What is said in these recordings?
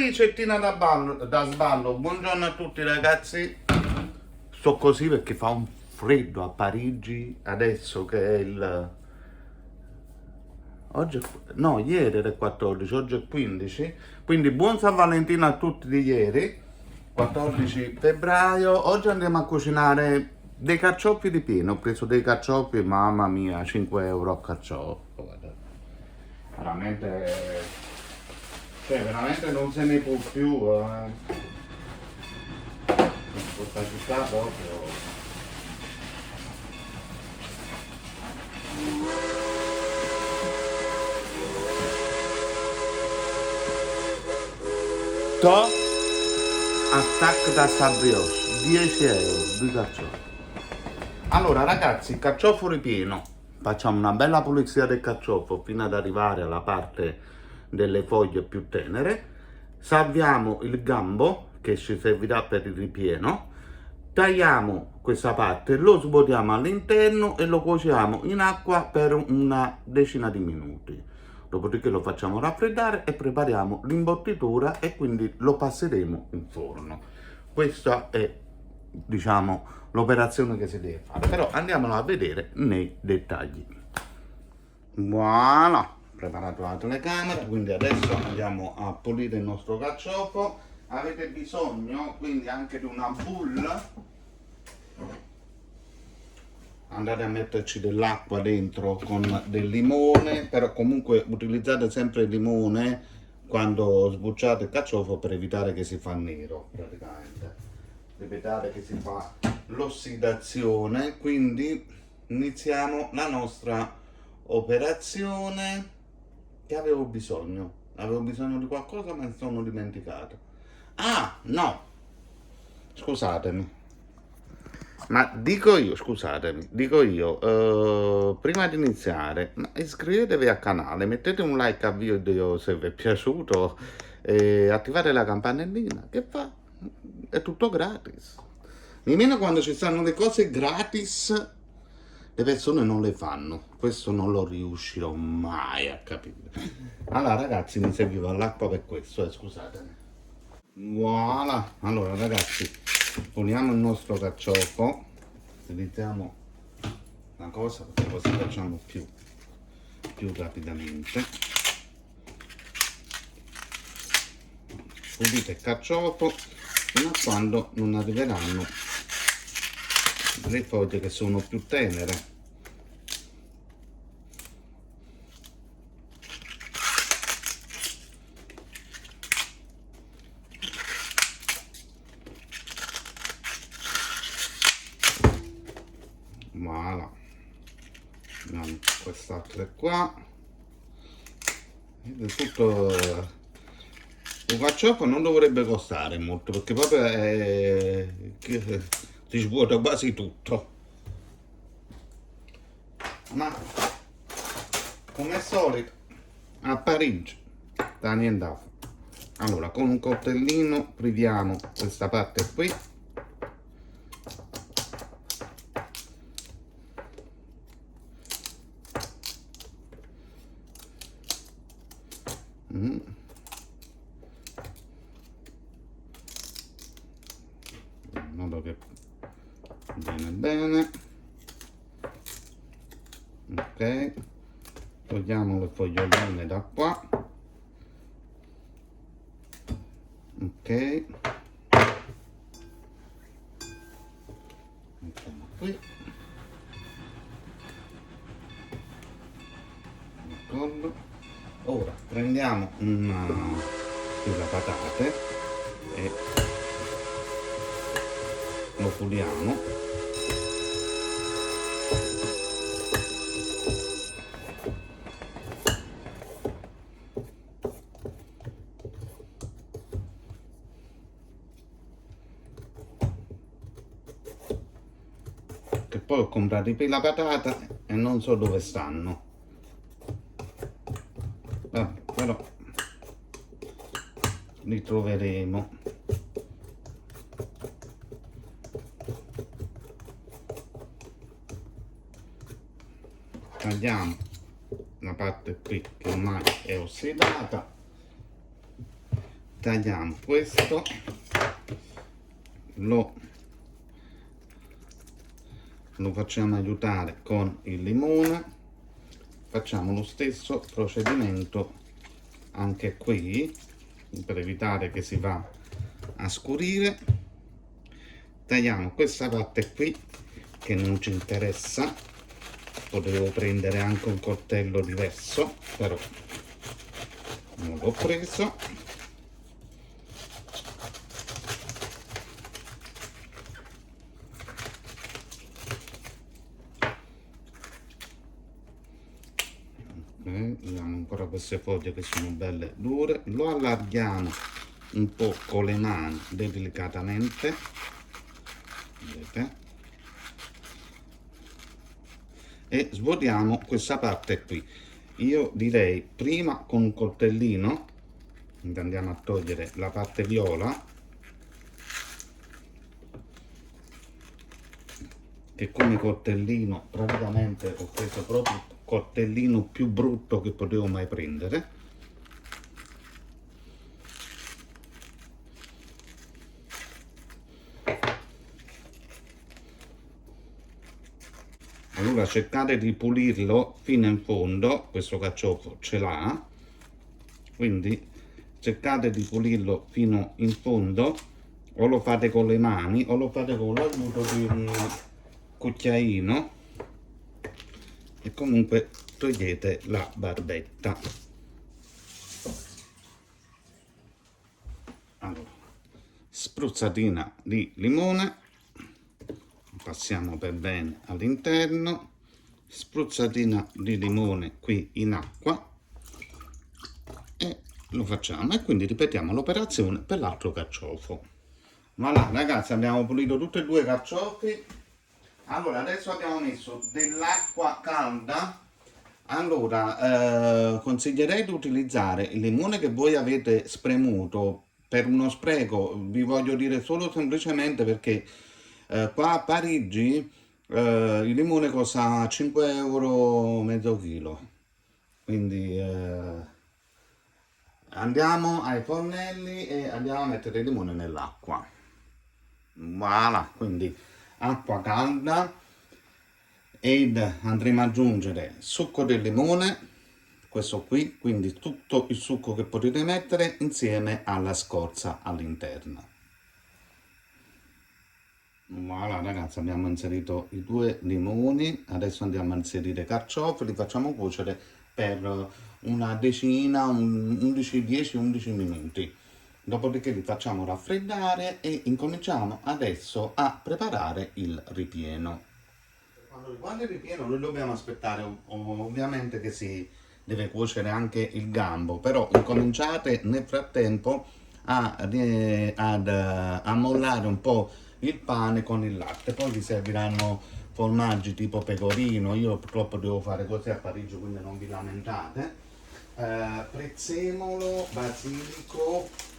ricettina da sballo. Buongiorno a tutti ragazzi. Sto così perché fa un freddo a Parigi adesso che è il... Oggi no, ieri era il 14, oggi è il 15. Quindi buon San Valentino a tutti di ieri, 14 febbraio. Oggi andiamo a cucinare dei carciofi ripieni. Ho preso dei carciofi, mamma mia, 5 euro a carciofo. Guarda. Veramente... Cioè, veramente non se ne può più, questa città proprio. To attacco da Sabrioche, 10 euro di carciofo. Allora ragazzi, il carciofo ripieno, facciamo una bella pulizia del carciofo fino ad arrivare alla parte delle foglie più tenere, salviamo il gambo che ci servirà per il ripieno, tagliamo questa parte, lo svuotiamo all'interno e lo cuociamo in acqua per una decina di minuti. Dopodiché lo facciamo raffreddare e prepariamo l'imbottitura e quindi lo passeremo in forno. Questa è, diciamo, l'operazione che si deve fare, però andiamola a vedere nei dettagli. Voilà, preparato la telecamera, quindi adesso andiamo a pulire il nostro carciofo. Avete bisogno quindi anche di una boule, andate a metterci dell'acqua dentro con del limone, però comunque utilizzate sempre il limone quando sbucciate il carciofo per evitare che si fa nero praticamente, per evitare che si fa l'ossidazione. Quindi iniziamo la nostra operazione. Che avevo bisogno di qualcosa ma mi sono dimenticato. Ah no, scusatemi, ma dico io, prima di iniziare, iscrivetevi al canale, mettete un like al video se vi è piaciuto e attivate la campanellina, che fa? È tutto gratis. Nemmeno quando ci stanno le cose gratis le persone non le fanno. Questo non lo riuscirò mai a capire. Allora ragazzi, mi serviva l'acqua per questo, scusatemi. Voilà, allora ragazzi, puliamo il nostro carciofo, utilizziamo una cosa perché così facciamo più rapidamente. Pulite il carciofo fino a quando non arriveranno le foglie che sono più tenere. Voilà, abbiamo quest'altra qua ed è tutto. Un carciofo non dovrebbe costare molto perché proprio si svuota quasi tutto, ma come al solito a Parigi da niente da fare. Allora con un coltellino priviamo questa parte qui. In modo che viene bene. Ok, togliamo le foglioline da qua. Ok, mettiamo qui. D'accordo. Ora prendiamo una fila patate e lo puliamo. Che poi ho comprato i pila patata e non so dove stanno. Vabbè, però li troveremo. Tagliamo la parte qui che ormai è ossidata tagliamo questo, lo facciamo aiutare con il limone, facciamo lo stesso procedimento anche qui per evitare che si va a scurire. Tagliamo questa parte qui che non ci interessa, potevo prendere anche un coltello diverso, però non l'ho preso. Vediamo ancora queste foglie che sono belle dure, lo allarghiamo un po' con le mani delicatamente, vedete, e svuotiamo questa parte qui. Io direi prima con un coltellino andiamo a togliere la parte viola, che come coltellino praticamente ho preso proprio il coltellino più brutto che potevo mai prendere. Allora cercate di pulirlo fino in fondo, questo carciofo ce l'ha, quindi cercate di pulirlo fino in fondo, o lo fate con le mani o lo fate con l'aiuto di un cucchiaino, e comunque togliete la barbetta. Allora, spruzzatina di limone, passiamo per bene all'interno, spruzzatina di limone qui in acqua, e lo facciamo, e quindi ripetiamo l'operazione per l'altro carciofo. Voilà ragazzi, abbiamo pulito tutti e due i carciofi. Allora adesso abbiamo messo dell'acqua calda. Allora consiglierei di utilizzare il limone che voi avete spremuto. Per uno spreco vi voglio dire solo semplicemente perché qua a Parigi il limone costa 5 euro mezzo chilo, quindi andiamo ai fornelli e andiamo a mettere il limone nell'acqua. Voilà, quindi acqua calda, ed andremo ad aggiungere succo del limone, questo qui, quindi tutto il succo che potete mettere insieme alla scorza all'interno. Voilà ragazzi, abbiamo inserito i due limoni, adesso andiamo a inserire i carciofi, li facciamo cuocere per una decina, 10-11 minuti. Dopodiché li facciamo raffreddare e incominciamo adesso a preparare il ripieno. Quando riguarda il ripieno noi dobbiamo aspettare ovviamente che si deve cuocere anche il gambo, però incominciate nel frattempo ad ammollare un po' il pane con il latte. Poi vi serviranno formaggi tipo pecorino, io purtroppo devo fare così a Parigi, quindi non vi lamentate, prezzemolo, basilico,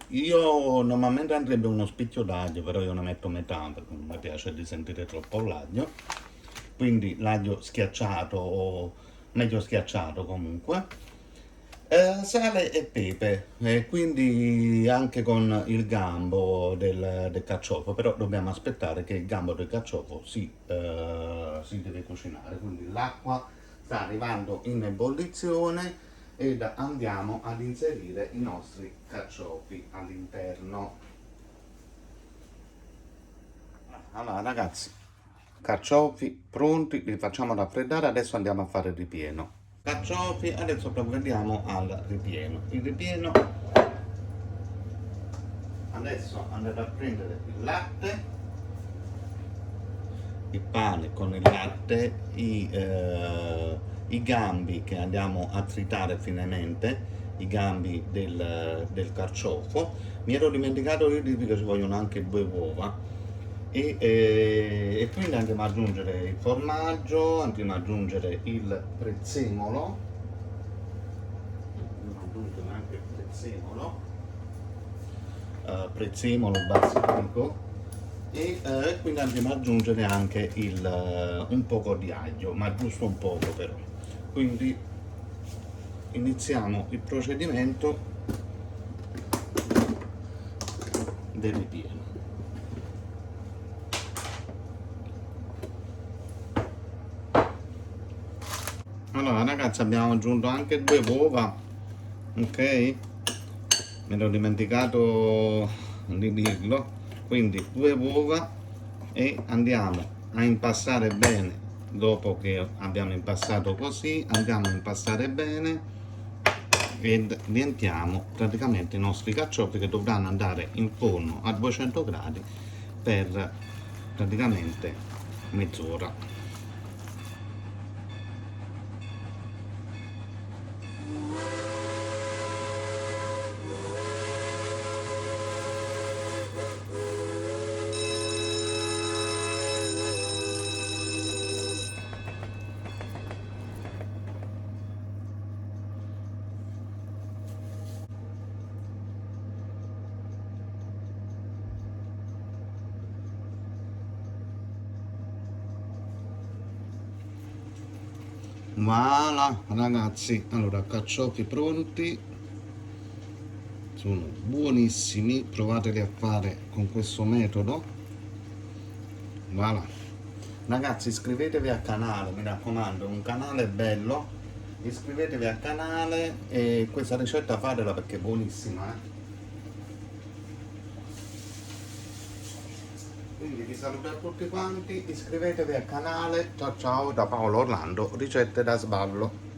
io normalmente andrebbe uno spicchio d'aglio, però io ne metto metà perché non mi piace di sentire troppo l'aglio, quindi l'aglio schiacciato o meglio schiacciato comunque, sale e pepe, quindi anche con il gambo del carciofo, però dobbiamo aspettare che il gambo del carciofo si deve cucinare, quindi l'acqua sta arrivando in ebollizione ed andiamo ad inserire i nostri carciofi all'interno. Allora ragazzi, carciofi pronti, li facciamo raffreddare, adesso andiamo a fare il ripieno. Carciofi, adesso provvediamo al ripieno. Il ripieno, adesso andate a prendere il latte, il pane con il latte, i gambi che andiamo a tritare finemente, i gambi del carciofo. Mi ero dimenticato di dirvi che ci vogliono anche 2 uova, e quindi andiamo ad aggiungere il formaggio, andiamo ad aggiungere il prezzemolo, anche il prezzemolo, basilico, e quindi andiamo ad aggiungere anche un poco di aglio, ma giusto un poco però. Quindi iniziamo il procedimento del ripieno. Allora ragazzi, abbiamo aggiunto anche 2 uova, ok? Me l'ho dimenticato di dirlo, quindi 2 uova e andiamo a impastare bene. Dopo che abbiamo impastato così, andiamo a impastare bene ed riempiamo praticamente i nostri carciofi, che dovranno andare in forno a 200 gradi per praticamente mezz'ora. Voilà ragazzi, allora carciofi pronti, sono buonissimi, provateli a fare con questo metodo. Voilà ragazzi, iscrivetevi al canale, mi raccomando, un canale bello, iscrivetevi al canale e questa ricetta fatela perché è buonissima, Quindi vi saluto a tutti quanti, iscrivetevi al canale, ciao ciao da Paolo Orlando, ricette da sballo.